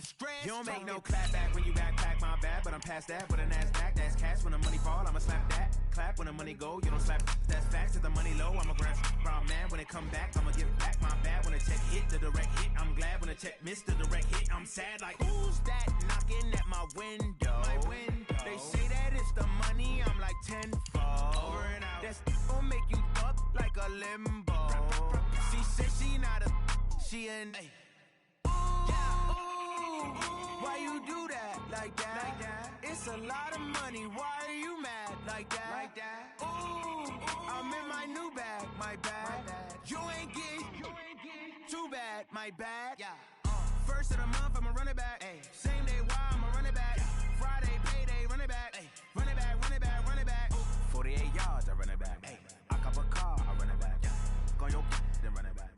the stress. You don't make no clap back when you backpack, my bad. But I'm past that with a NASDAQ, that's cash. When the money fall, I'ma slap that. Clap when the money go, you don't slap. That's facts. If the money low, I'ma grab brown man. When it come back, I'ma give back my bad. When the check hit, the direct hit. I'm glad when the check missed the direct hit. I'm sad like, who's that knocking at my window? They say that it's the money, I'm like tenfold. Over and out. That's gon' make you up like a limbo. She said she not a, she an. Why you do that like that? It's a lot of money. Why are you mad like that? Ooh, I'm in my new bag, my bad. You ain't getting too bad, my bad. First of the month, I'ma run it back. Same day, why I'ma run it back. Friday, payday, run it back. Run it back, run it back, run it back. 48 yards, I run it back. I cop a car, I run it back. Go your then run it back.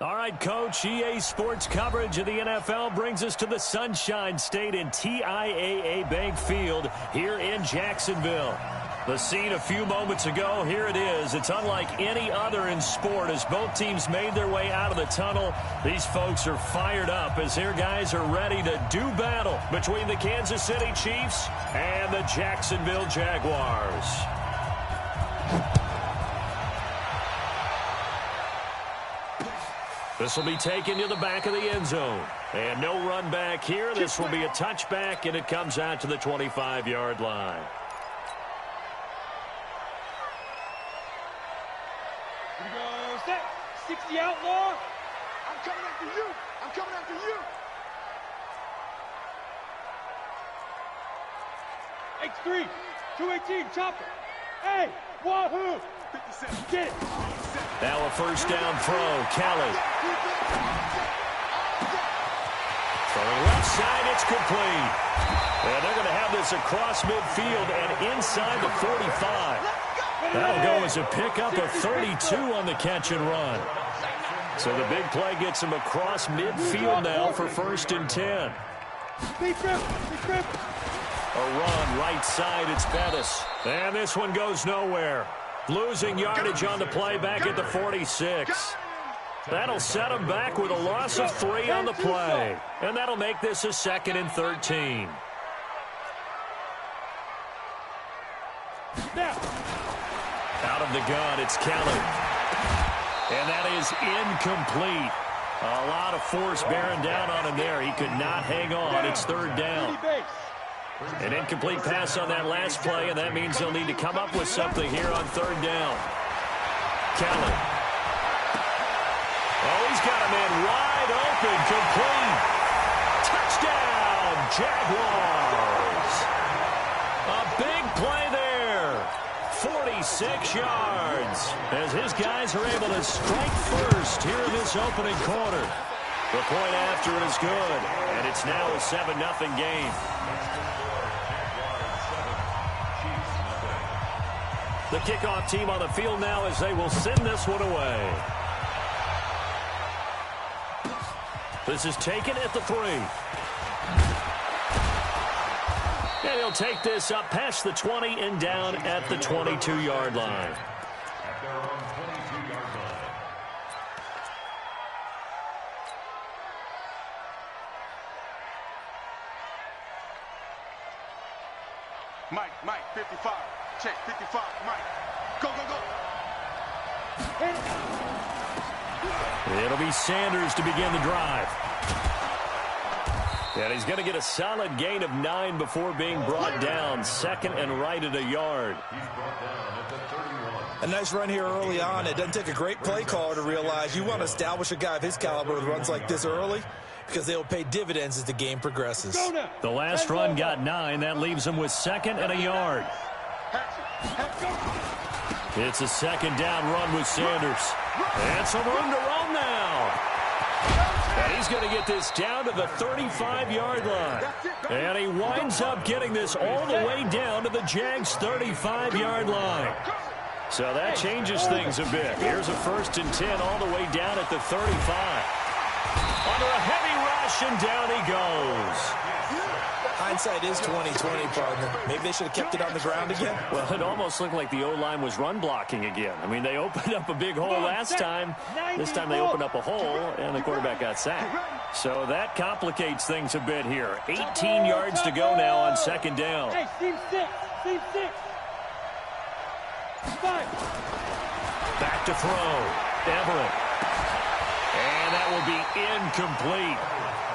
All right, Coach, EA Sports coverage of the NFL brings us to the Sunshine State in TIAA Bank Field here in Jacksonville. The scene a few moments ago, here it is. It's unlike any other in sport as both teams made their way out of the tunnel. These folks are fired up as their guys are ready to do battle between the Kansas City Chiefs and the Jacksonville Jaguars. This will be taken to the back of the end zone. And no run back here. This will be a touchback, and it comes out to the 25-yard line. Here we go, set. 60 outlaw. I'm coming after you. I'm coming after you. X3, 218, chopper. Hey, wahoo. 57. Get it. Now a first down throw. Kelly. Throwing left side, it's complete. And they're going to have this across midfield and inside the 45. That'll go as a pickup of 32 on the catch and run. So the big play gets him across midfield now for 1st and 10. A run right side, it's Bettis. And this one goes nowhere. Losing yardage on the play back at the 46. That'll set him back with a loss of 3 on the play. And that'll make this a 2nd and 13. Out of the gun, it's Kelly. And that is incomplete. A lot of force bearing down on him there. He could not hang on. It's 3rd down. An incomplete pass on that last play, and that means they'll need to come up with something here on 3rd down. Kelly. Oh, he's got a man wide open, complete. Touchdown, Jaguars. A big play there. 46 yards as his guys are able to strike first here in this opening quarter. The point after is good, and it's now a 7-0 game. The kickoff team on the field now as they will send this one away. This is taken at the 3. And he'll take this up past the 20 and down at the 22-yard line. Mike, 55. Check, 55, Mike. Go, go, go. It'll be Sanders to begin the drive. And he's going to get a solid gain of 9 before being brought down. 2nd and right at a yard. A nice run here early on. It doesn't take a great play caller to realize you want to establish a guy of his caliber with runs like this early, because they'll pay dividends as the game progresses. The last run got 9. That leaves him with 2nd and a yard. It's a 2nd down run with Sanders. And some room to roam now. And he's going to get this down to the 35-yard line. And he winds up getting this all the way down to the Jags' 35-yard line. So that changes things a bit. Here's a 1st and 10 all the way down at the 35. Under a heavy rush, and down he goes. I hindsight is 20/20, partner. Maybe they should have kept it on the ground again. Well, it almost looked like the O-line was run blocking again. I mean, they opened up a big hole last time. This time they opened up a hole, and the quarterback got sacked. So that complicates things a bit here. 18 yards to go now on second down. Hey, team six. Team six. 5. Back to throw. Everett. And that will be incomplete.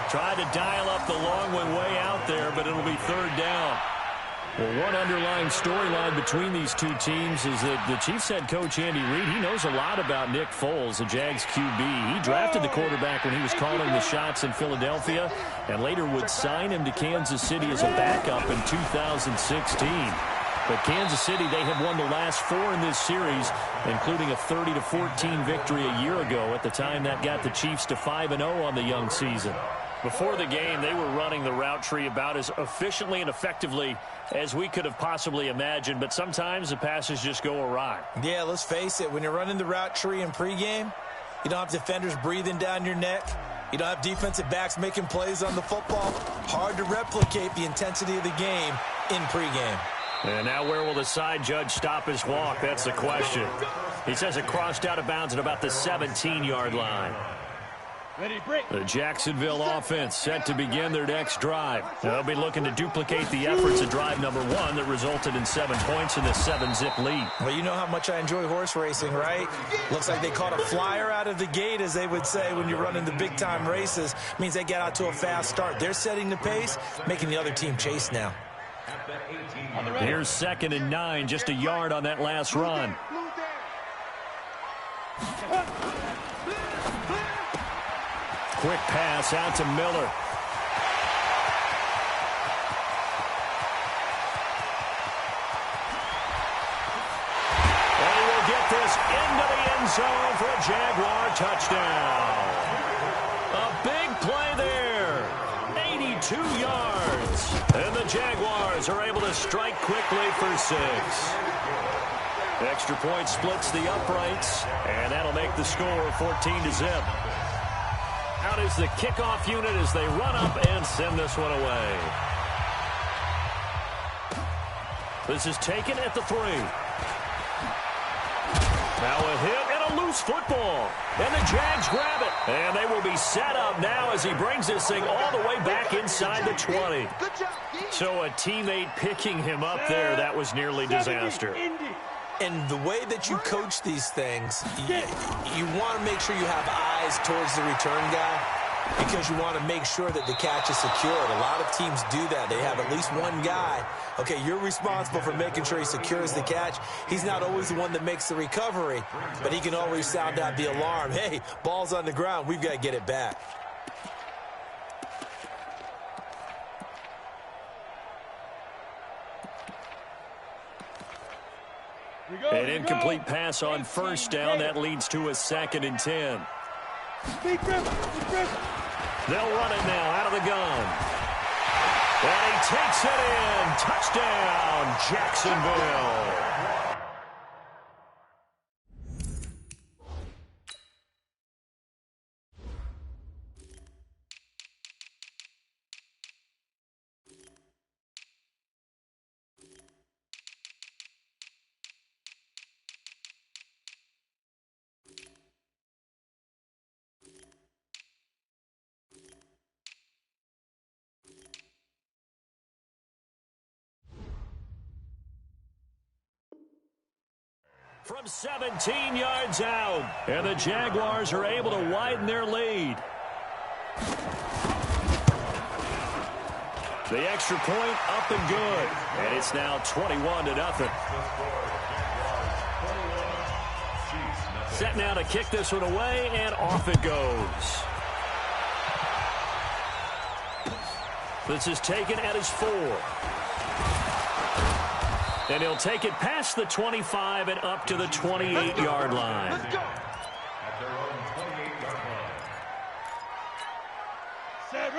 Tried to dial up the long one way out there, but it'll be third down. Well, one underlying storyline between these two teams is that the Chiefs head coach Andy Reid, he knows a lot about Nick Foles, the Jags QB. He drafted the quarterback when he was calling the shots in Philadelphia and later would sign him to Kansas City as a backup in 2016. But Kansas City, they have won the last 4 in this series, including a 30-14 victory a year ago. At the time, that got the Chiefs to 5-0 on the young season. Before the game, they were running the route tree about as efficiently and effectively as we could have possibly imagined, but sometimes the passes just go awry. Yeah, let's face it. When you're running the route tree in pregame, you don't have defenders breathing down your neck. You don't have defensive backs making plays on the football. Hard to replicate the intensity of the game in pregame. And now where will the side judge stop his walk? That's the question. He says it crossed out of bounds at about the 17-yard line. Ready, break. The Jacksonville offense set to begin their next drive. They'll be looking to duplicate the efforts of drive number 1 that resulted in 7 points in the 7-zip lead. Well, you know how much I enjoy horse racing, right? Looks like they caught a flyer out of the gate, as they would say when you're running the big-time races. Means they get out to a fast start. They're setting the pace, making the other team chase now. Here's 2nd and 9, just a yard on that last run. Quick pass out to Miller. And he will get this into the end zone for a Jaguar touchdown. A big play there. 82 yards. And the Jaguars are able to strike quickly for 6. Extra point splits the uprights, and that'll make the score 14-zip. Out is the kickoff unit as they run up and send this one away. This is taken at the 3. Now a hit and a loose football. And the Jags grab it. And they will be set up now as he brings this thing all the way back inside the 20. So a teammate picking him up there, that was nearly disaster. And the way that you coach these things, you want to make sure you have eyes towards the return guy because you want to make sure that the catch is secured. A lot of teams do that. They have at least one guy. Okay, you're responsible for making sure he secures the catch. He's not always the one that makes the recovery, but he can always sound out the alarm. Hey, ball's on the ground. We've got to get it back. An incomplete pass on first down. That leads to a 2nd and 10. They'll run it now out of the gun. And he takes it in. Touchdown, Jacksonville. From 17 yards out, and the Jaguars are able to widen their lead. The extra point up and good, and it's now 21-0. Set now to kick this one away, and off it goes. This is taken at his 4. And he'll take it past the 25 and up to the 28-yard line.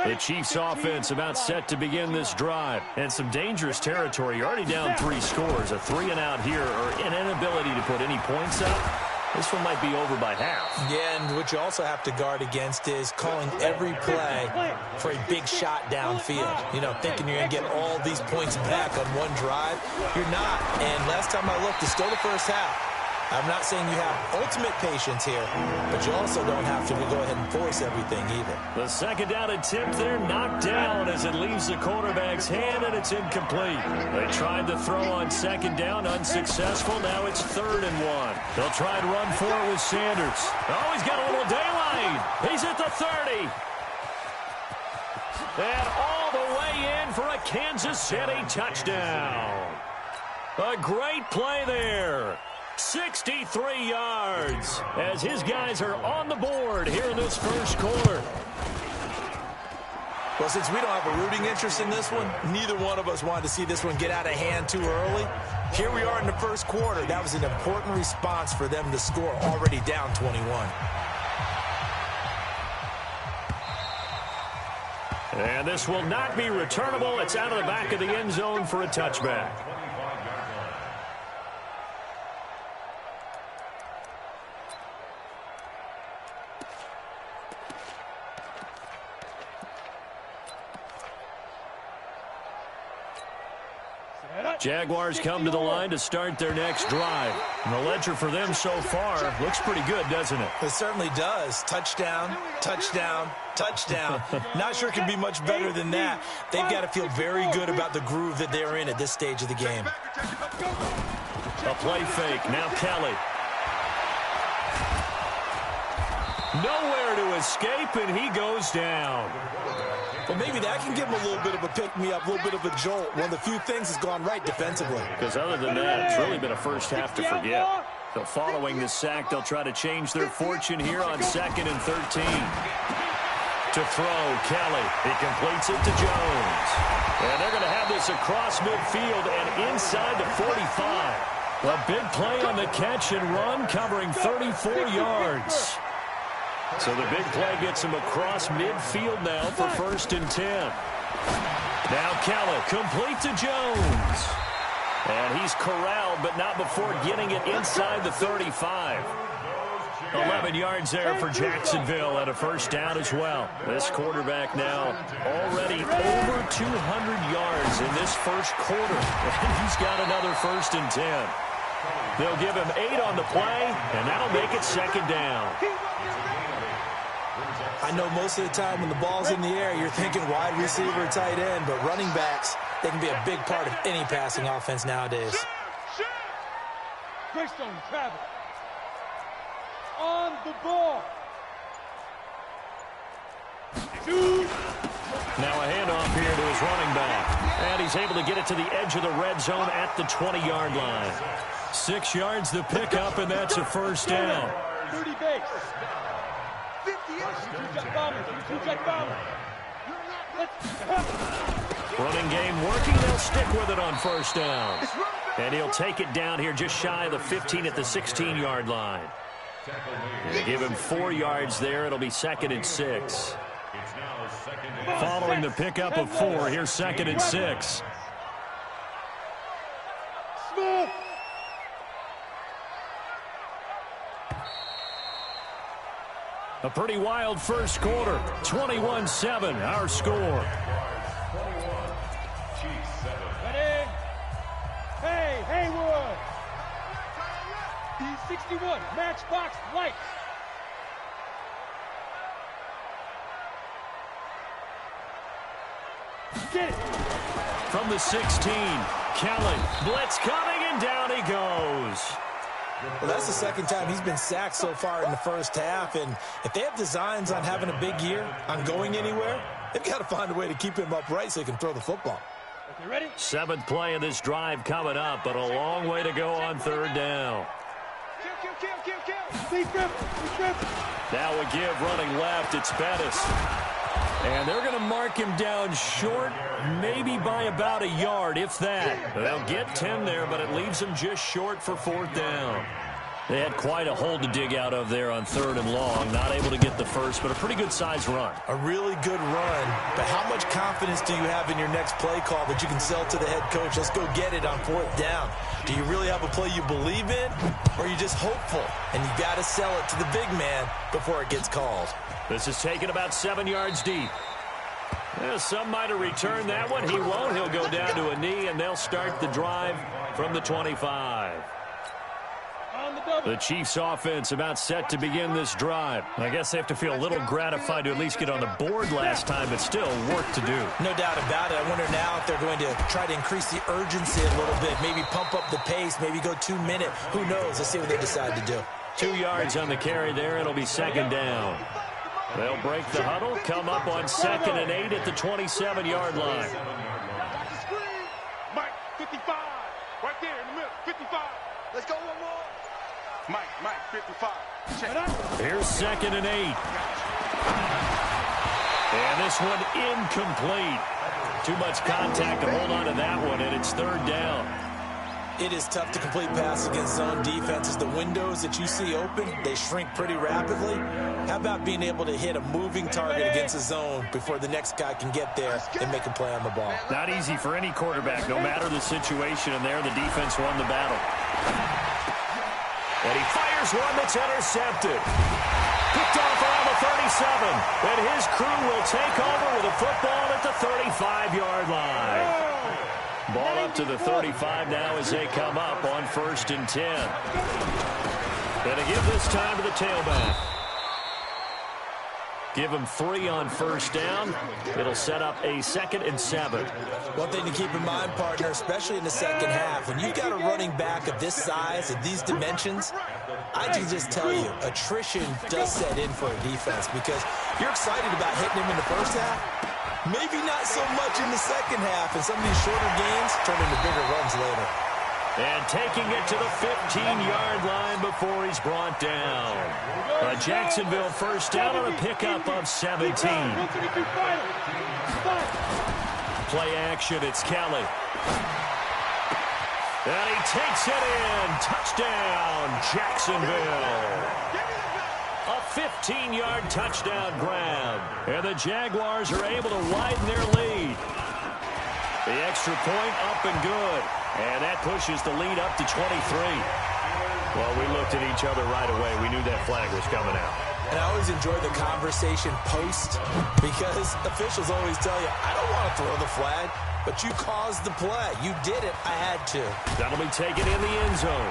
The Chiefs offense about set to begin this drive. And some dangerous territory. You're already down 3 scores. A 3-and-out here or an inability to put any points up. This one might be over by half. Yeah, and what you also have to guard against is calling every play for a big shot downfield. You know, thinking you're going to get all these points back on one drive. You're not. And last time I looked, it's still the first half. I'm not saying you have ultimate patience here, but you also don't have to go ahead and force everything either. The second down attempt there knocked down as it leaves the quarterback's hand, and it's incomplete. They tried to throw on second down, unsuccessful. Now it's 3rd and 1. They'll try and run for it with Sanders. Oh, he's got a little daylight. He's at the 30. And all the way in for a Kansas City touchdown. A great play there. 63 yards as his guys are on the board here in this first quarter. Well, since we don't have a rooting interest in this one, neither one of us wanted to see this one get out of hand too early. Here we are in the first quarter. That was an important response for them to score, already down 21. And this will not be returnable. It's out of the back of the end zone for a touchback. Jaguars come to the line to start their next drive. And the ledger for them so far looks pretty good, doesn't it? It certainly does. Touchdown, touchdown, touchdown. Not sure it can be much better than that. They've got to feel very good about the groove that they're in at this stage of the game. A play fake. Now Kelly. Nowhere to escape, and he goes down. Well, maybe that can give him a little bit of a pick-me-up, a little bit of a jolt. One of the few things has gone right defensively. Because other than that, it's really been a first half to forget. So following this sack, they'll try to change their fortune here on 2nd and 13. To throw, Kelly. He completes it to Jones. And they're going to have this across midfield and inside the 45. A big play on the catch and run, covering 34 yards. So the big play gets him across midfield now for 1st and 10. Now Kelly, complete to Jones. And he's corralled, but not before getting it inside the 35. 11 yards there for Jacksonville and a first down as well. This quarterback now already over 200 yards in this first quarter. And he's got another 1st and 10. They'll give him 8 on the play, and that'll make it 2nd down. I know most of the time when the ball's in the air, you're thinking wide receiver, tight end, but running backs, they can be a big part of any passing offense nowadays. Greystone Travis on the ball. Now a handoff here to his running back. And he's able to get it to the edge of the red zone at the 20-yard line. 6 yards the pickup, and that's a first down. 30 base. Running game working. They'll stick with it on first down. And he'll take it down here just shy of the 15 at the 16-yard line. They give him 4 yards there. It'll be 2nd and 6. Following the pickup of 4, here's 2nd and 6. A pretty wild first quarter. 21-7, our score. Ready? Hey, Haywood. D61, matchbox light. Get it. From the 16, Kelly. Blitz coming, and down he goes. Well, that's the second time he's been sacked so far in the first half, and if they have designs on having a big year, on going anywhere, they've got to find a way to keep him upright so he can throw the football. Okay, ready? 7th play of this drive coming up, but a long way to go on 3rd down. Now a give running left. It's Bettis. And they're going to mark him down short, maybe by about a yard, if that. They'll get 10 there, but it leaves them just short for 4th down. They had quite a hole to dig out of there on 3rd and long. Not able to get the first, but a pretty good-sized run. A really good run, but how much confidence do you have in your next play call that you can sell to the head coach? Let's go get it on 4th down. Do you really have a play you believe in, or are you just hopeful and you got to sell it to the big man before it gets called? This is taken about 7 yards deep. Yeah, some might have returned that one. He won't. He'll go down to a knee, and they'll start the drive from the 25. The Chiefs offense about set to begin this drive. I guess they have to feel a little gratified to at least get on the board last time, but still work to do. No doubt about it. I wonder now if they're going to try to increase the urgency a little bit, maybe pump up the pace, maybe go 2 minute. Who knows? Let's see what they decide to do. 2 yards on the carry there. It'll be second down. They'll break the huddle, come up on 2nd and 8 at the 27-yard line. Mike, 55. Right there in the middle, 55. Let's go one more. Mike, 55. Check it out. Here's 2nd and 8. And this one incomplete. Too much contact to hold on to that one, and it's 3rd down. It is tough to complete passes against zone defenses. The windows that you see open, they shrink pretty rapidly. How about being able to hit a moving target against a zone before the next guy can get there and make a play on the ball? Not easy for any quarterback, no matter the situation, and there the defense won the battle. And he fires one that's intercepted. Picked off around the 37. And his crew will take over with a football at the 35-yard line. Ball up to the 35 now as they come up on 1st and 10. Going to give this time to the tailback. Give him 3 on 1st down. It'll set up a 2nd and 7. One thing to keep in mind, partner, especially in the second half, when you've got a running back of this size, of these dimensions, I can just tell you, attrition does set in for a defense because you're excited about hitting him in the first half. Maybe not so much in the second half, and some of these shorter games turn into bigger runs later. And taking it to the 15-yard line before he's brought down. A Jacksonville 1st down on a pickup of 17. Play action, it's Kelly. And he takes it in. Touchdown, Jacksonville. A 15-yard touchdown grab. And the Jaguars are able to widen their lead. The extra point up and good. And that pushes the lead up to 23. Well, we looked at each other right away. We knew that flag was coming out. And I always enjoy the conversation post because officials always tell you, I don't want to throw the flag, but you caused the play. You did it. I had to. That'll be taken in the end zone.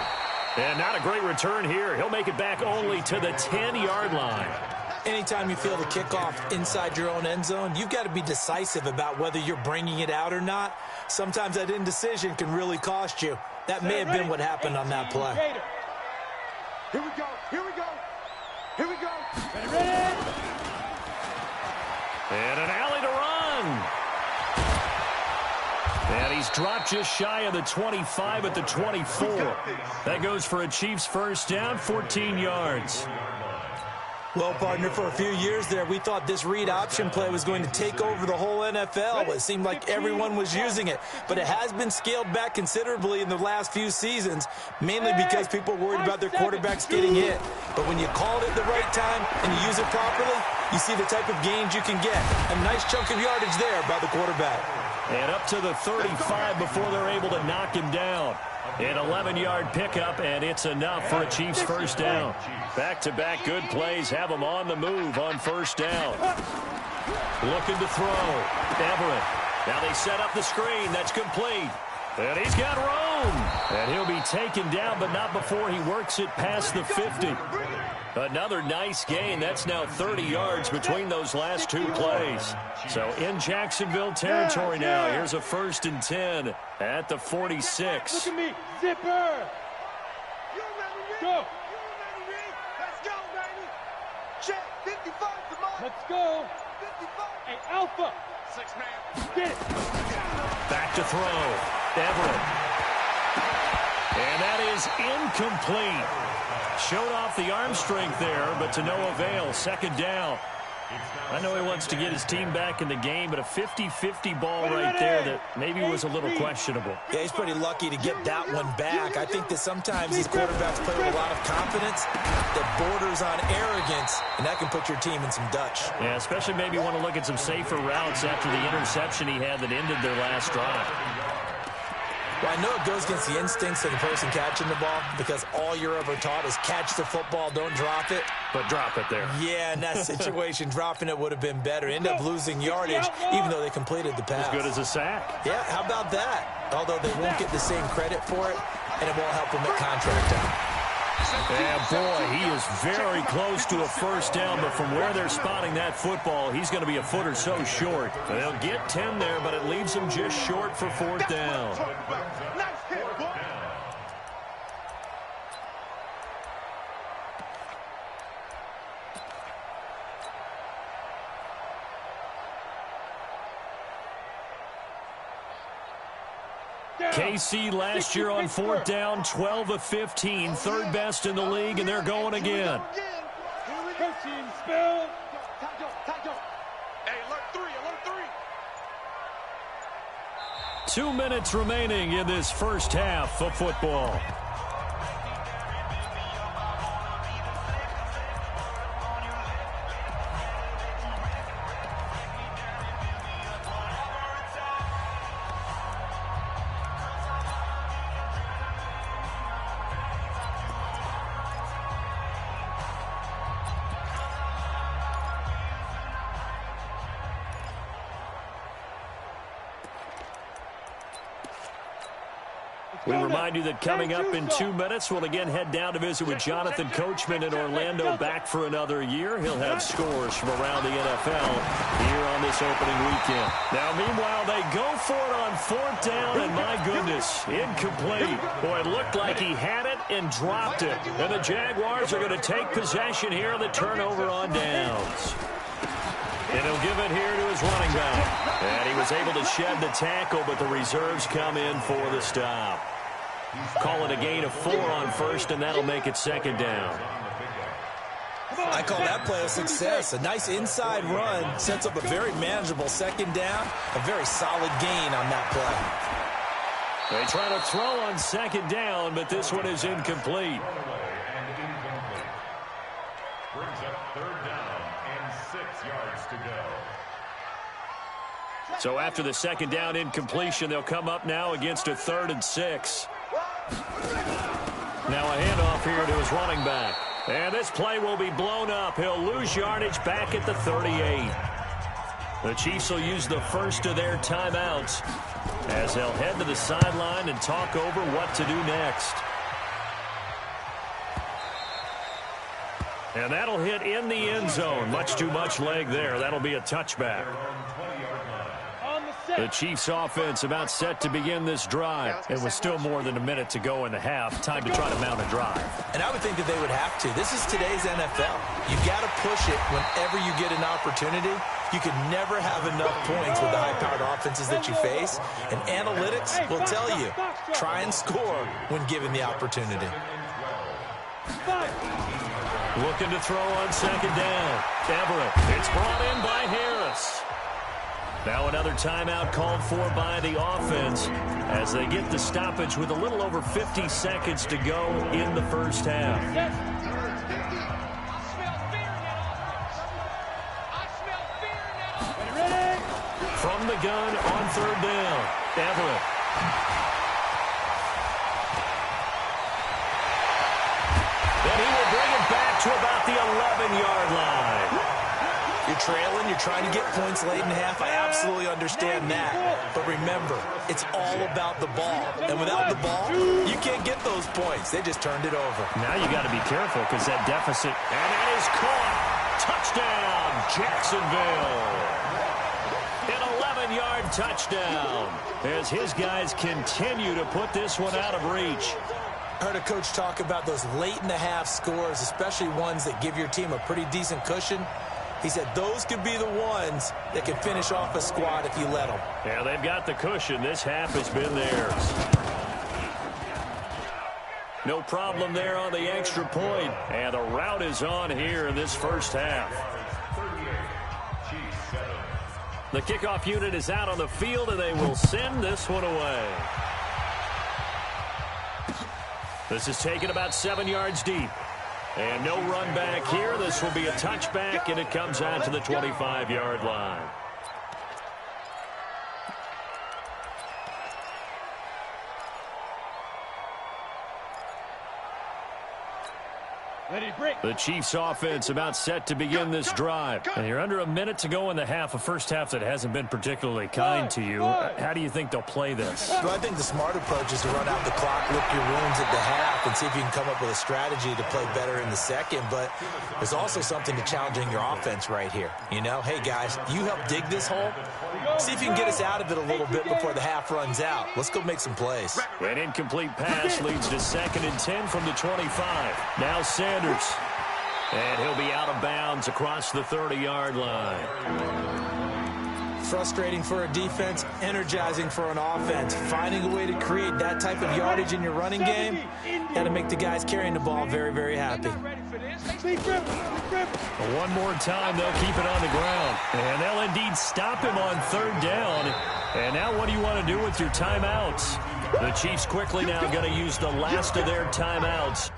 And not a great return here. He'll make it back only to the 10-yard line. Anytime you feel the kickoff inside your own end zone, you've got to be decisive about whether you're bringing it out or not. Sometimes that indecision can really cost you. That may have been what happened on that play. Here we go. Here we go. Here we go. Ready? And an alley to run. And he's dropped just shy of the 25 at the 24. That goes for a Chiefs 1st down, 14 yards. Well, partner, for a few years there, we thought this read option play was going to take over the whole NFL. It seemed like everyone was using it, but it has been scaled back considerably in the last few seasons, mainly because people are worried about their quarterbacks getting hit. But when you call it at the right time and you use it properly, you see the type of gains you can get. A nice chunk of yardage there by the quarterback. And up to the 35 before they're able to knock him down. An 11-yard pickup, and it's enough for a Chiefs 1st down. Back-to-back good plays have them on the move on 1st down. Looking to throw. Everett. Now they set up the screen. That's complete. And he's got room. And he'll be taken down, but not before he works it past the 50. Another nice gain. That's now 30 yards between those last 2 plays. So in Jacksonville territory now. Here's a 1st and 10 at the 46. Look at me. Zipper. Go. Let's go, baby. Check. 55. Come on. Let's go. 55. Hey, Alpha. 6 man. Get it. Back to throw. Everett. And that is incomplete. Showed off the arm strength there, but to no avail. 2nd down. I know he wants to get his team back in the game, but a 50-50 ball right there that maybe was a little questionable. Yeah, he's pretty lucky to get that one back. I think that sometimes these quarterbacks play with a lot of confidence that borders on arrogance, and that can put your team in some Dutch. Yeah, especially maybe want to look at some safer routes after the interception he had that ended their last drive. Well, I know it goes against the instincts of the person catching the ball because all you're ever taught is catch the football, don't drop it. But drop it there. Yeah, in that situation, dropping it would have been better. End up losing yardage, even though they completed the pass. As good as a sack. Yeah, how about that? Although they won't get the same credit for it, and it won't help them at contract time. Yeah, boy, he is very close to a first down, but from where they're spotting that football, he's going to be a foot or so short. They'll get 10 there, but it leaves them just short for fourth down. KC last year on fourth down, 12 of 15, third best in the league, and they're going again. Hey, alert three. 2 minutes remaining in this first half of football. We remind you that coming up in 2 minutes, we'll again head down to visit with Jonathan Coachman in Orlando, back for another year. He'll have scores from around the NFL here on this opening weekend. Now, meanwhile, they go for it on fourth down, and my goodness, incomplete. Boy, it looked like he had it and dropped it. And the Jaguars are going to take possession here on the turnover on downs. And he'll give it here to his running back. And he was able to shed the tackle, but the reserves come in for the stop. Call it a gain of 4 on first, and that'll make it second down. I call that play a success. A nice inside run sets up a very manageable second down. A very solid gain on that play. They try to throw on second down, but this one is incomplete. Brings up third down and 6 yards to go. So after the second down incompletion, they'll come up now against a 3rd and 6. Now a handoff here to his running back. And this play will be blown up. He'll lose yardage back at the 38. The Chiefs will use the first of their timeouts as they'll head to the sideline and talk over what to do next. And that'll hit in the end zone. Much too much leg there. That'll be a touchback. The Chiefs offense about set to begin this drive. It was still more than a minute to go in the half. Time to try to mount a drive. And I would think that they would have to. This is today's NFL. You got to push it whenever you get an opportunity. You can never have enough points with the high-powered offenses that you face. And analytics will tell you, try and score when given the opportunity. Looking to throw on second down. Everett. It's brought in by Harris. Now another timeout called for by the offense as they get the stoppage with a little over 50 seconds to go in the first half. From the gun on third down, Everett. And he will bring it back to about the 11-yard line. You're trailing, you're trying to get points late in half. I absolutely understand that. But remember, it's all about the ball. And without the ball, you can't get those points. They just turned it over. Now you got to be careful because that deficit. And that is caught. Touchdown, Jacksonville. An 11-yard touchdown as his guys continue to put this one out of reach. I heard a coach talk about those late-in-the-half scores, especially ones that give your team a pretty decent cushion. He said those could be the ones that can finish off a squad if you let them. Yeah, they've got the cushion. This half has been theirs. No problem there on the extra point. And the route is on here in this first half. The kickoff unit is out on the field, and they will send this one away. This is taken about 7 yards deep. And no run back here. This will be a touchback, and it comes out to the 25-yard line. The Chiefs offense about set to begin this drive. And you're under a minute to go in the half, a first half that hasn't been particularly kind to you. How do you think they'll play this? Well, I think the smart approach is to run out the clock, lick your wounds at the half, and see if you can come up with a strategy to play better in the second. But there's also something to challenging your offense right here. You know, hey, guys, you help dig this hole. See if you can get us out of it a little bit before the half runs out. Let's go make some plays. An incomplete pass leads to 2nd and 10 from the 25. Now Sanders. And he'll be out of bounds across the 30-yard line. Frustrating for a defense, energizing for an offense. Finding a way to create that type of yardage in your running game, got to make the guys carrying the ball very, very happy. One more time, they'll keep it on the ground. And they'll indeed stop him on 3rd down. And now what do you want to do with your timeouts? The Chiefs quickly now going to use the last of their timeouts.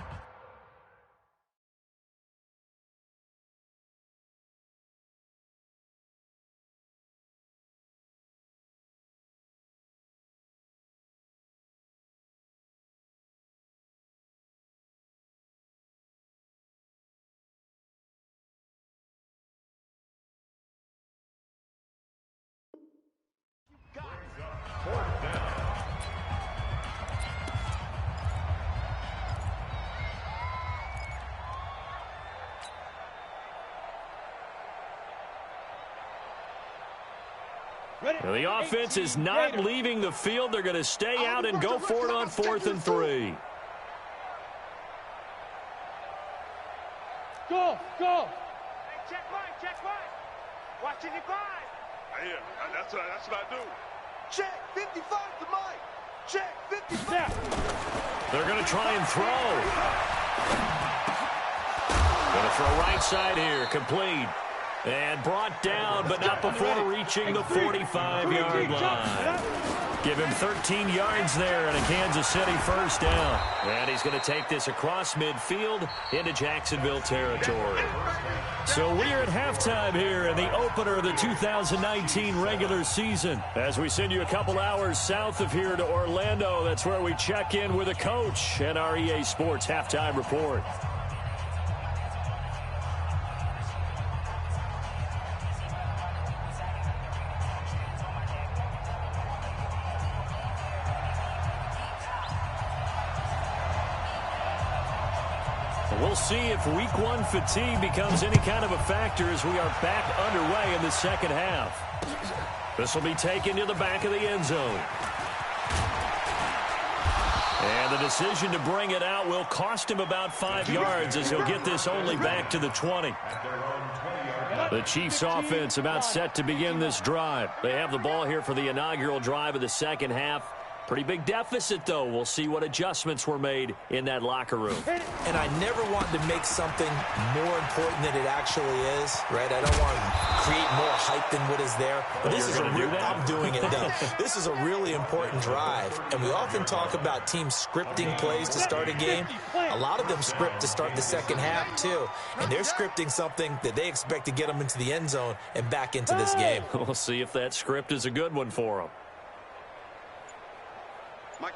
Now the offense is not leaving the field. They're going to stay out and go for it on 4th and 3. Go! Hey, check right. Watching it by. Yeah, that's what I do. Check 55 to Mike. Check 55. They're going to try and throw. Going to throw right side here, complete. And brought down, but not before reaching the 45-yard line. Give him 13 yards there and a Kansas City 1st down. And he's going to take this across midfield into Jacksonville territory. So we are at halftime here in the opener of the 2019 regular season. As we send you a couple hours south of here to Orlando, that's where we check in with a coach and our EA Sports halftime report. We'll see if week 1 fatigue becomes any kind of a factor as we are back underway in the second half. This will be taken to the back of the end zone. And the decision to bring it out will cost him about 5 yards as he'll get this only back to the 20. The Chiefs offense about set to begin this drive. They have the ball here for the inaugural drive of the second half. Pretty big deficit, though. We'll see what adjustments were made in that locker room. And I never want to make something more important than it actually is, right? I don't want to create more hype than what is there. But this is I'm doing it, though. This is a really important drive. And we often talk about teams scripting plays to start a game. A lot of them script to start the second half, too. And they're scripting something that they expect to get them into the end zone and back into this game. We'll see if that script is a good one for them. On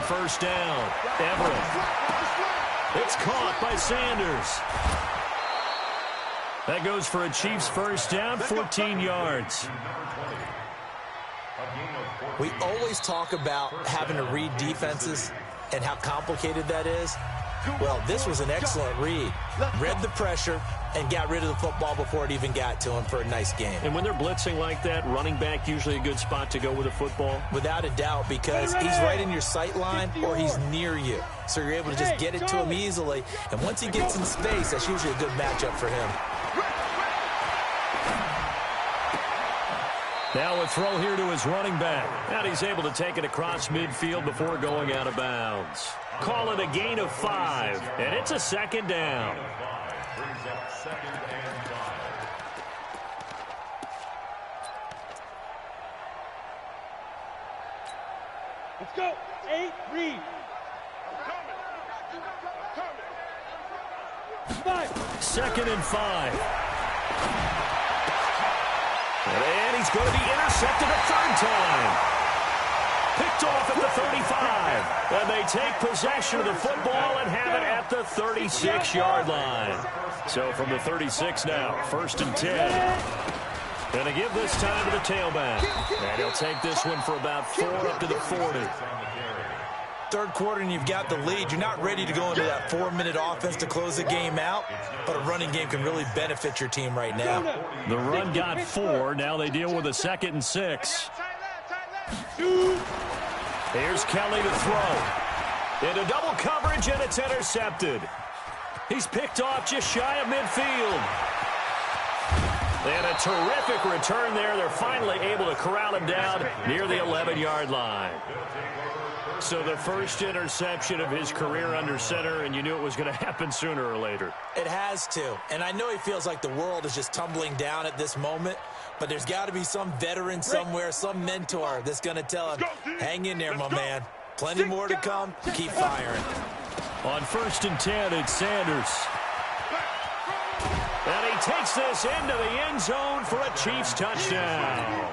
1st down, Everett. It's caught by Sanders. That goes for a Chiefs 1st down, 14 yards. We always talk about having to read defenses and how complicated that is. Well, this was an excellent read. Read the pressure and got rid of the football before it even got to him for a nice game. And when they're blitzing like that, running back usually a good spot to go with a football? Without a doubt, because he's right in your sight line or he's near you. So you're able to just get it to him easily. And once he gets in space, that's usually a good matchup for him. Now a throw here to his running back. And he's able to take it across midfield before going out of bounds. Call it a gain of 5, and it's a 2nd down. Brings up 2nd and 5. Let's go. 8, read. 5. 2nd and 5. And he's going to be intercepted a 3rd time. Picked off at the 35. And they take possession of the football and have it at the 36-yard line. So from the 36 now, 1st and 10. Going to give this time to the tailback. And he'll take this one for about 4 up to the 40. Third quarter and you've got the lead. You're not ready to go into that 4-minute offense to close the game out, but a running game can really benefit your team right now. The run got 4. Now they deal with a 2nd and 6. Here's Kelly to throw. Into double coverage, and it's intercepted. He's picked off just shy of midfield. And a terrific return there. They're finally able to corral him down near the 11-yard line. So the first interception of his career under center, and you knew it was going to happen sooner or later. It has to. And I know he feels like the world is just tumbling down at this moment, but there's got to be some veteran somewhere, some mentor that's going to tell him, hang in there, my man. Plenty more to come. Keep firing. On 1st and 10, it's Sanders. And he takes this into the end zone for a Chiefs touchdown.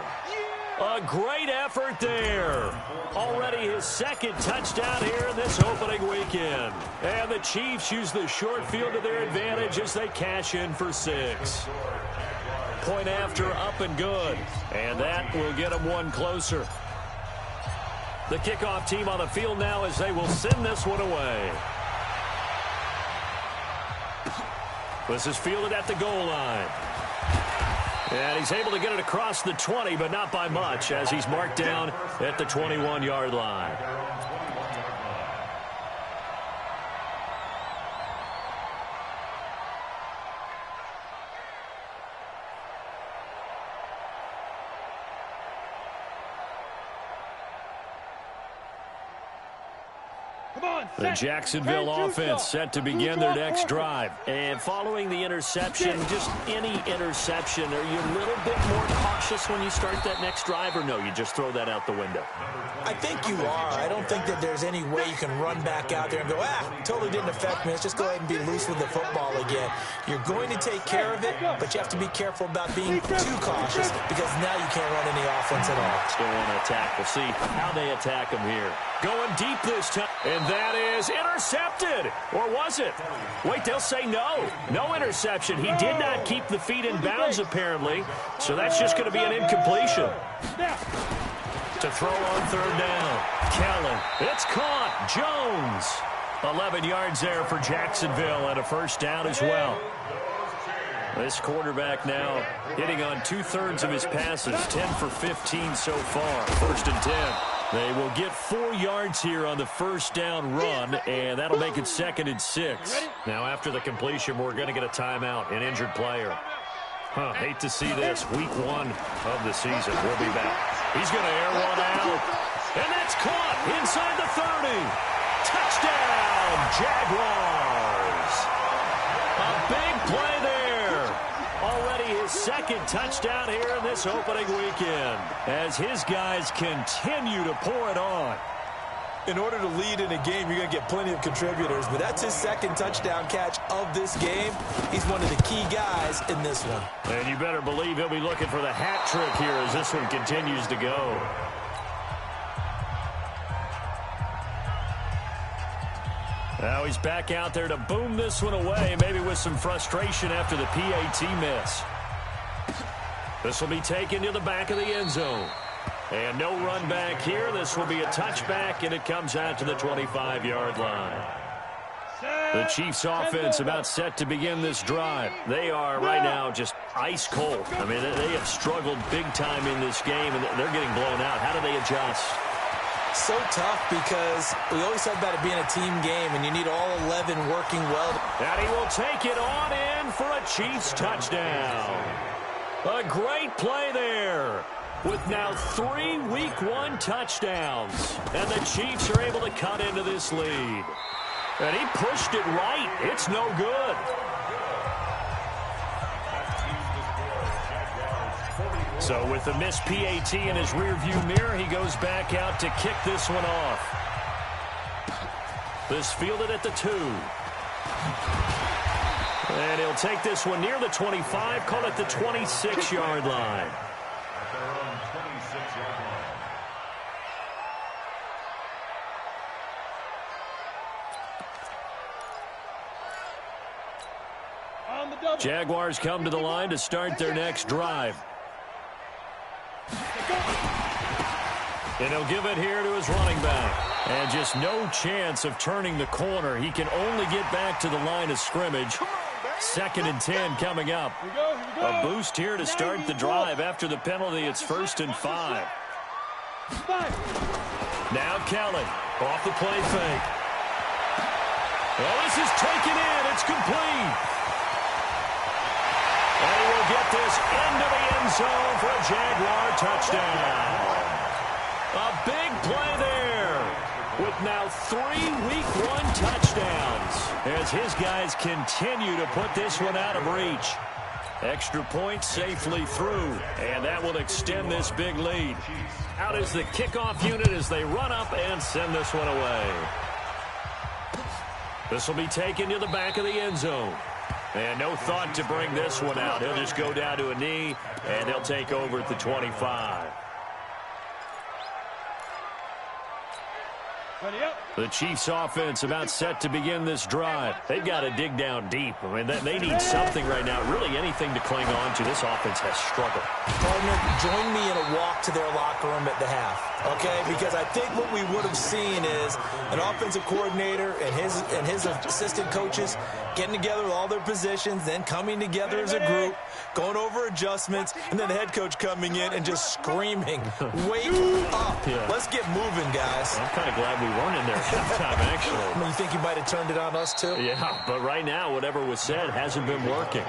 A great effort there. Already his 2nd touchdown here in this opening weekend. And the Chiefs use the short field to their advantage as they cash in for 6. Point after, up and good. And that will get them one closer. The kickoff team on the field now as they will send this one away. This is fielded at the goal line. And he's able to get it across the 20, but not by much, as he's marked down at the 21-yard line. The Jacksonville offense set to begin their next drive. And following the interception, just any interception, are you a little bit more cautious when you start that next drive, or no, you just throw that out the window? I think you are. I don't think that there's any way you can run back out there and go, totally didn't affect me. Let's just go ahead and be loose with the football again. You're going to take care of it, but you have to be careful about being too cautious because now you can't run any offense at all. Still want to attack. We'll see how they attack him here. Going deep this time, and that is intercepted. Or was it? Wait, they'll say no. No interception. He did not keep the feet in bounds, apparently, so that's just going to be an incompletion. To throw on 3rd down. Kellen. It's caught. Jones. 11 yards there for Jacksonville and a 1st down as well. This quarterback now hitting on 2/3 of his passes. 10 for 15 so far. 1st and 10. They will get 4 yards here on the 1st down run, and that'll make it 2nd and 6. Now, after the completion, we're going to get a timeout, an injured player. Hate to see this. Week 1 of the season. We'll be back. He's going to air one out, and that's caught inside the 30. Touchdown, Jaguars. A big play there. Already his 2nd touchdown here in this opening weekend as his guys continue to pour it on. In order to lead in a game, you're going to get plenty of contributors, but that's his 2nd touchdown catch of this game. He's one of the key guys in this one. And you better believe he'll be looking for the hat trick here as this one continues to go. Now he's back out there to boom this one away, maybe with some frustration after the PAT miss. This will be taken to the back of the end zone. And no run back here. This will be a touchback, and it comes out to the 25-yard line. The Chiefs offense about set to begin this drive. They are right now just ice cold. I mean, they have struggled big time in this game, and they're getting blown out. How do they adjust? So tough because we always talk about it being a team game, and you need all 11 working well. And he will take it on in for a Chiefs touchdown. A great play there. With now 3 Week 1 touchdowns. And the Chiefs are able to cut into this lead. And he pushed it right. It's no good. So with the missed PAT in his rearview mirror, he goes back out to kick this one off. This fielded at the 2. And he'll take this one near the 25, call it the 26-yard line. Jaguars come to the line to start their next drive. And he'll give it here to his running back. And just no chance of turning the corner. He can only get back to the line of scrimmage. 2nd and 10 coming up. A boost here to start the drive. After the penalty, it's 1st and 5. Now Kelly off the play fake. Well, this is taken in. It's complete. And he will get this into the end zone for a Jaguar touchdown. A big play there with now 3 Week 1 touchdowns as his guys continue to put this one out of reach. Extra point safely through, and that will extend this big lead. Out is the kickoff unit as they run up and send this one away. This will be taken to the back of the end zone. And no thought to bring this one out. He'll just go down to a knee, and they'll take over at the 25. The Chiefs offense about set to begin this drive. They've got to dig down deep. I mean, they need something right now, really anything to cling on to. This offense has struggled. Partner, join me in a walk to their locker room at the half, okay? Because I think what we would have seen is an offensive coordinator and his assistant coaches getting together with all their positions, then coming together as a group, going over adjustments, and then the head coach coming in and just screaming, wake up. Yeah. Let's get moving, guys. I'm kind of glad we weren't in there at halftime, actually. I mean, you think you might have turned it on us, too? Yeah, but right now, whatever was said hasn't been working.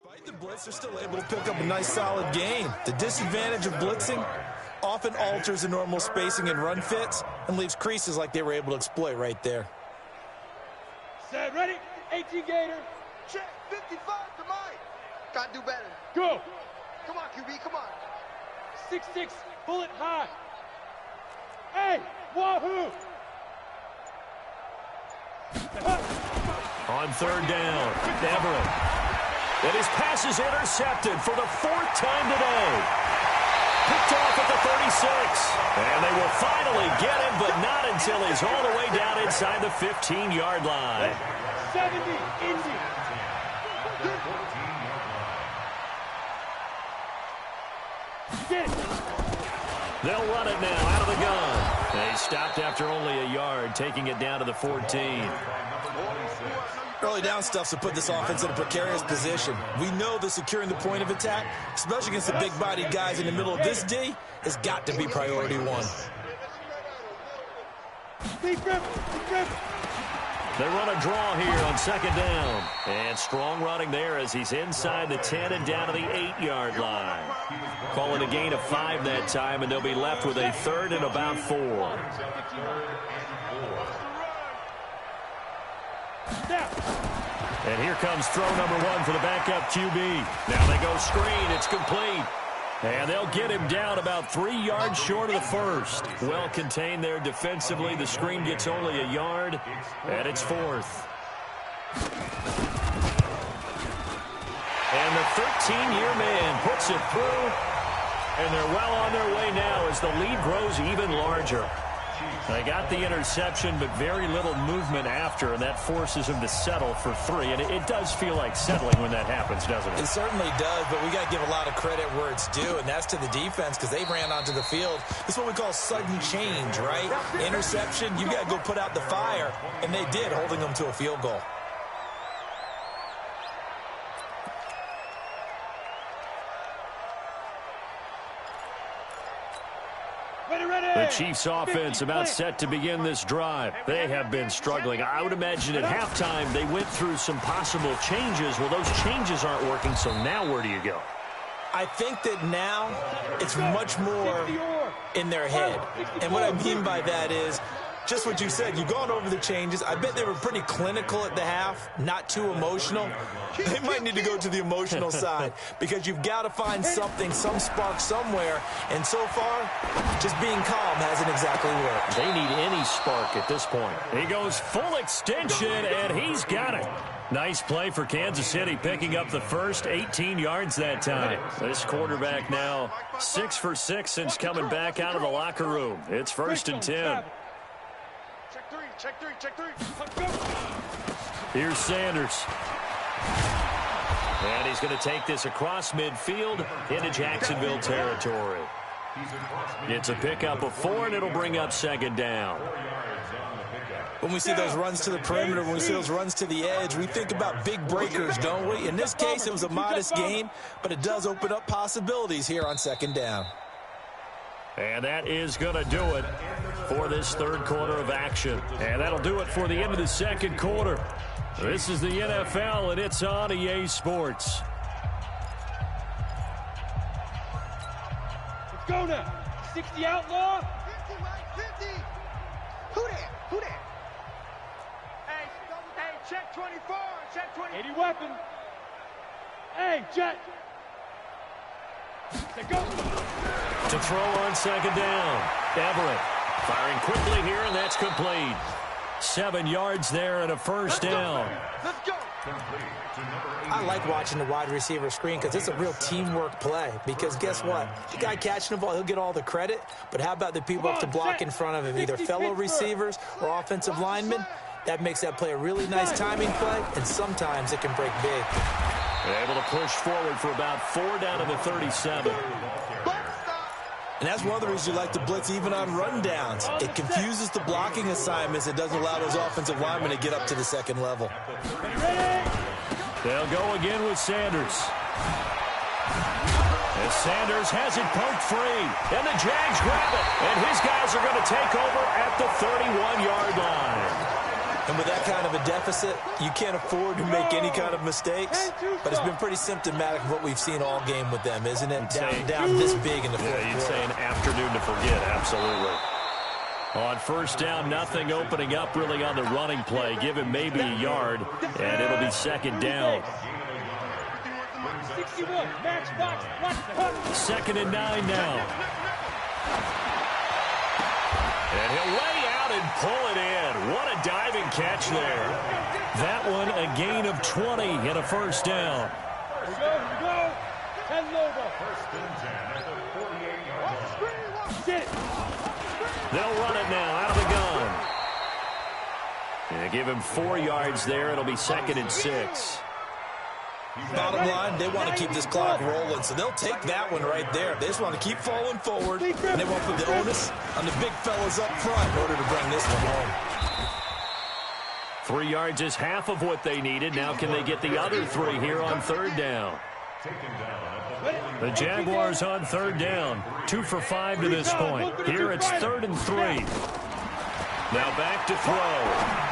Despite the blitz, they're still able to pick up a nice, solid game. The disadvantage of blitzing often alters the normal spacing and run fits and leaves creases like they were able to exploit right there. Set, ready? 18 Gator. Check, 55 to Mike. Gotta do better. Go. Come on, QB, come on. 6-6, bullet high. Hey, wahoo. On 3rd down, Everett. And his pass is intercepted for the 4th time today. Picked off at the 36. And they will finally get him, but not until he's all the way down inside the 15-yard line. 70, Indy. Get it. They'll run it now out of the gun. They stopped after only a yard, taking it down to the 14. Early down stuff to put this offense in a precarious position. We know that securing the point of attack, especially against the big-bodied guys in the middle of this D, has got to be priority one. They run a draw here on 2nd down. And strong running there as he's inside the 10 and down to the 8-yard line. Calling a gain of 5 that time, and they'll be left with a 3rd and about 4. And here comes throw number 1 for the backup QB. Now they go screen. It's complete. And they'll get him down about 3 yards short of the first. Well contained there defensively. The screen gets only a yard, and it's 4th. And the 13-year man puts it through, and they're well on their way now as the lead grows even larger. They got the interception, but very little movement after, and that forces him to settle for 3. And it does feel like settling when that happens, doesn't it? It certainly does, but we got to give a lot of credit where it's due, and that's to the defense because they ran onto the field. This is what we call sudden change, right? Interception, you got to go put out the fire, and they did, holding them to a field goal. The Chiefs offense about set to begin this drive. They have been struggling. I would imagine at halftime they went through some possible changes. Well, those changes aren't working, so now where do you go? I think that now it's much more in their head. And what I mean by that is just what you said. You've gone over the changes. I bet they were pretty clinical at the half, not too emotional. They might need to go to the emotional side because you've got to find something, some spark somewhere. And so far, just being calm hasn't exactly worked. They need any spark at this point. He goes full extension, and he's got it. Nice play for Kansas City, picking up the first 18 yards that time. This quarterback now 6 for 6 since coming back out of the locker room. It's 1st and 10. Check three. Here's Sanders. And he's going to take this across midfield into Jacksonville territory. It's a pickup of 4, and it'll bring up 2nd down. When we see those runs to the perimeter, when we see those runs to the edge, we think about big breakers, don't we? In this case, it was a modest gain, but it does open up possibilities here on 2nd down. And that is going to do it for this 3rd quarter of action. And that'll do it for the end of the 2nd quarter. This is the NFL, and it's on EA Sports. Let's go now. 60 outlaw. 50, Mike, 50. Who that? Hey, check 24. Check 24. 80 weapon. Hey, Jet. Let's go. To throw on 2nd down. Everett firing quickly here, and that's complete. 7 yards there and a 1st down. Let's go. I like watching the wide receiver screen because it's a real teamwork play. Because guess what? The guy catching the ball, he'll get all the credit. But how about the people up to block in front of him, either fellow receivers or offensive linemen? That makes that play a really nice timing play, and sometimes it can break big. They're able to push forward for about 4 down to the 37. And that's one of the reasons you like to blitz even on rundowns. It confuses the blocking assignments. It doesn't allow those offensive linemen to get up to the 2nd level. They'll go again with Sanders. As Sanders has it poked free. And the Jags grab it. And his guys are going to take over at the 31-yard line. And with that kind of a deficit, you can't afford to make any kind of mistakes. But it's been pretty symptomatic of what we've seen all game with them, isn't it? Down this big in the 4th quarter. Yeah, you'd say an afternoon to forget, absolutely. On 1st down, nothing opening up really on the running play. Give him maybe a yard, and it'll be 2nd down. 2nd and 9 now. And he'll lay out and pull it in. What a diving catch there. That one a gain of 20 and a 1st down. Here we go. 10 Lobo. 1st and 10 at the 48-yard line. Get it. They'll run it now out of the gun. And give him 4 yards there. It'll be 2nd and 6. Bottom line, they want to keep this clock rolling, so they'll take that one right there. They just want to keep falling forward, and they won't put the onus on the big fellas up front in order to bring this one home. 3 yards is half of what they needed. Now can they get the other 3 here on 3rd down? The Jaguars on 3rd down. 2 for 5 to this point. Here it's 3rd and 3. Now back to throw.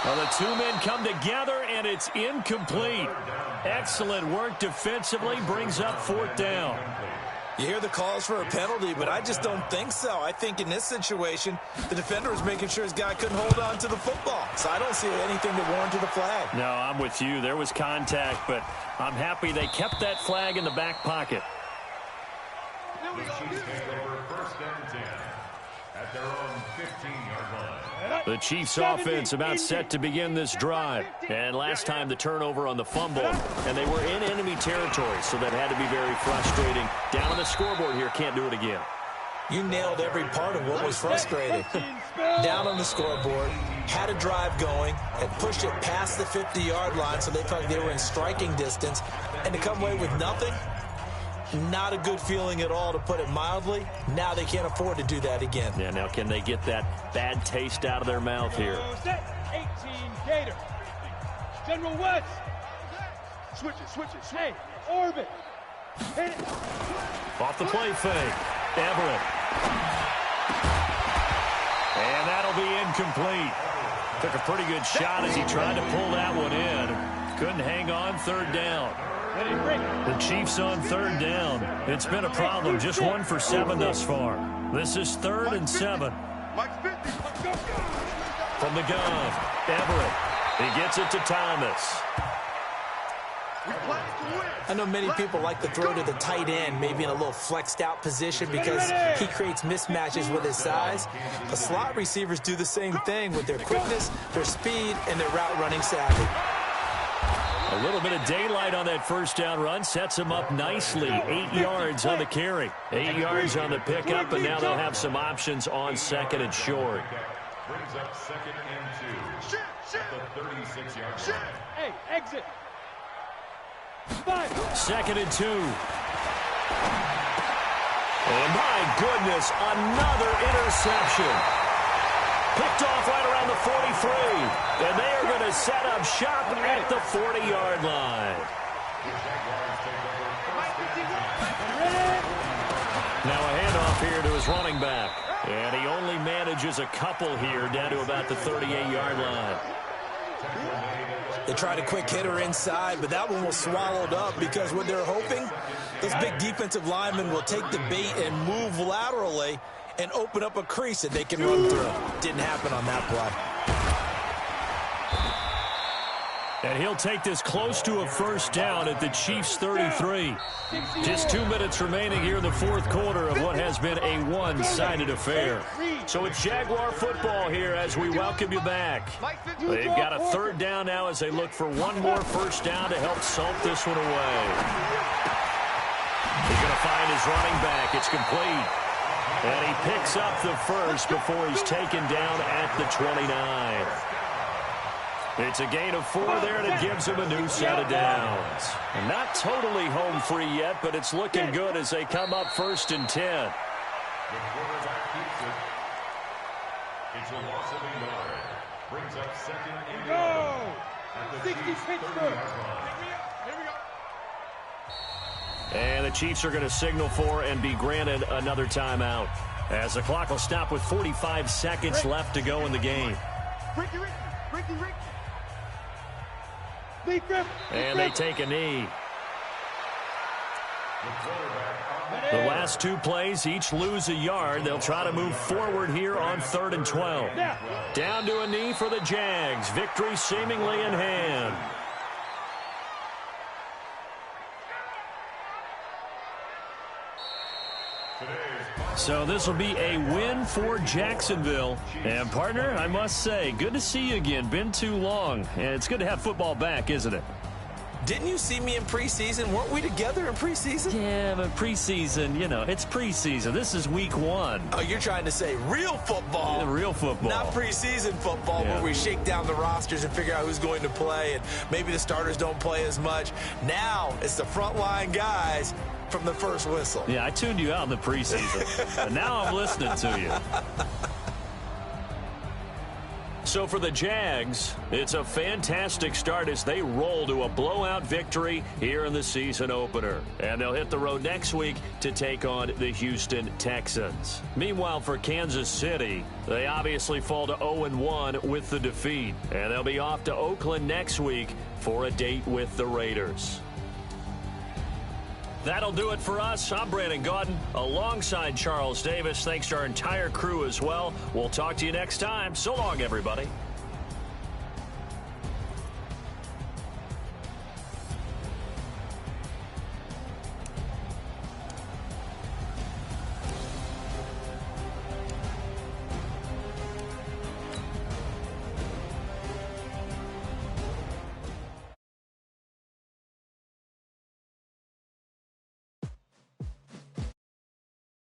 Well, the 2 men come together, and it's incomplete. Excellent work defensively, brings up 4th down. You hear the calls for a penalty, but I just don't think so. I think in this situation, the defender was making sure his guy couldn't hold on to the football. So I don't see anything that warranted a flag. No, I'm with you. There was contact, but I'm happy they kept that flag in the back pocket. The Chiefs take over 1st and 10 at their own 15-yard line. The Chiefs offense about set to begin this drive. And last time the turnover on the fumble, and they were in enemy territory, so that had to be very frustrating. Down on the scoreboard here, can't do it again. You nailed every part of what was frustrating. Down on the scoreboard, had a drive going, had pushed it past the 50-yard line, so they felt like they were in striking distance, and to come away with nothing, not a good feeling at all, to put it mildly. Now they can't afford to do that again. Yeah, now can they get that bad taste out of their mouth here? 18 Gator. General West. Switch it. Hey, orbit. Hit it. Off the play fake. Everett. And that'll be incomplete. Took a pretty good shot as he tried to pull that one in. Couldn't hang on third down. The Chiefs on third down. It's been a problem. Just 1 for 7 thus far. This is 3rd and 7. From the gun, Everett. He gets it to Thomas. I know many people like to throw to the tight end, maybe in a little flexed out position because he creates mismatches with his size. The slot receivers do the same thing with their quickness, their speed, and their route running savvy. A little bit of daylight on that first down run sets him up nicely. 8 yards on the carry. 8 yards on the pickup, and now they'll have some options on 2nd and short. Brings up 2nd and 2. At the 36-yard line. Hey, exit. 2nd and 2. And my goodness, another interception. Picked off right around the 43. And they are going to set up shop at the 40-yard line. Now a handoff here to his running back. And he only manages a couple here down to about the 38-yard line. They tried a quick hitter inside, but that one was swallowed up because what they're hoping, those big defensive linemen will take the bait and move laterally and open up a crease that they can run through. Didn't happen on that play. And he'll take this close to a first down at the Chiefs' 33. Just 2 minutes remaining here in the 4th quarter of what has been a one-sided affair. So it's Jaguar football here as we welcome you back. They've got a 3rd down now as they look for one more first down to help salt this one away. He's going to find his running back. It's complete. And he picks up the first before he's taken down at the 29. It's a gain of 4 there, and it gives him a new set of downs. And not totally home free yet, but it's looking good as they come up 1st and 10. The quarterback keeps it. It's a loss of a yard. Brings up 2nd and 11. At the Chiefs' 30-yard line. Here we go. And the Chiefs are going to signal for and be granted another timeout, as the clock will stop with 45 seconds left to go in the game. Ricky. And they take a knee. The last 2 plays each lose a yard. They'll try to move forward here on 3rd and 12. Down to a knee for the Jags. Victory seemingly in hand. So this will be a win for Jacksonville. And, partner, I must say, good to see you again. Been too long. And it's good to have football back, isn't it? Didn't you see me in preseason? Weren't we together in preseason? Yeah, but preseason, you know, it's preseason. This is week 1. Oh, you're trying to say real football. Yeah, real football. Not preseason football where we shake down the rosters and figure out who's going to play, and maybe the starters don't play as much. Now it's the frontline guys from the first whistle. Yeah, I tuned you out in the preseason, but now I'm listening to you. So for the Jags, it's a fantastic start as they roll to a blowout victory here in the season opener. And they'll hit the road next week to take on the Houston Texans. Meanwhile, for Kansas City, they obviously fall to 0-1 with the defeat. And they'll be off to Oakland next week for a date with the Raiders. That'll do it for us. I'm Brandon Gaudin alongside Charles Davis. Thanks to our entire crew as well. We'll talk to you next time. So long, everybody.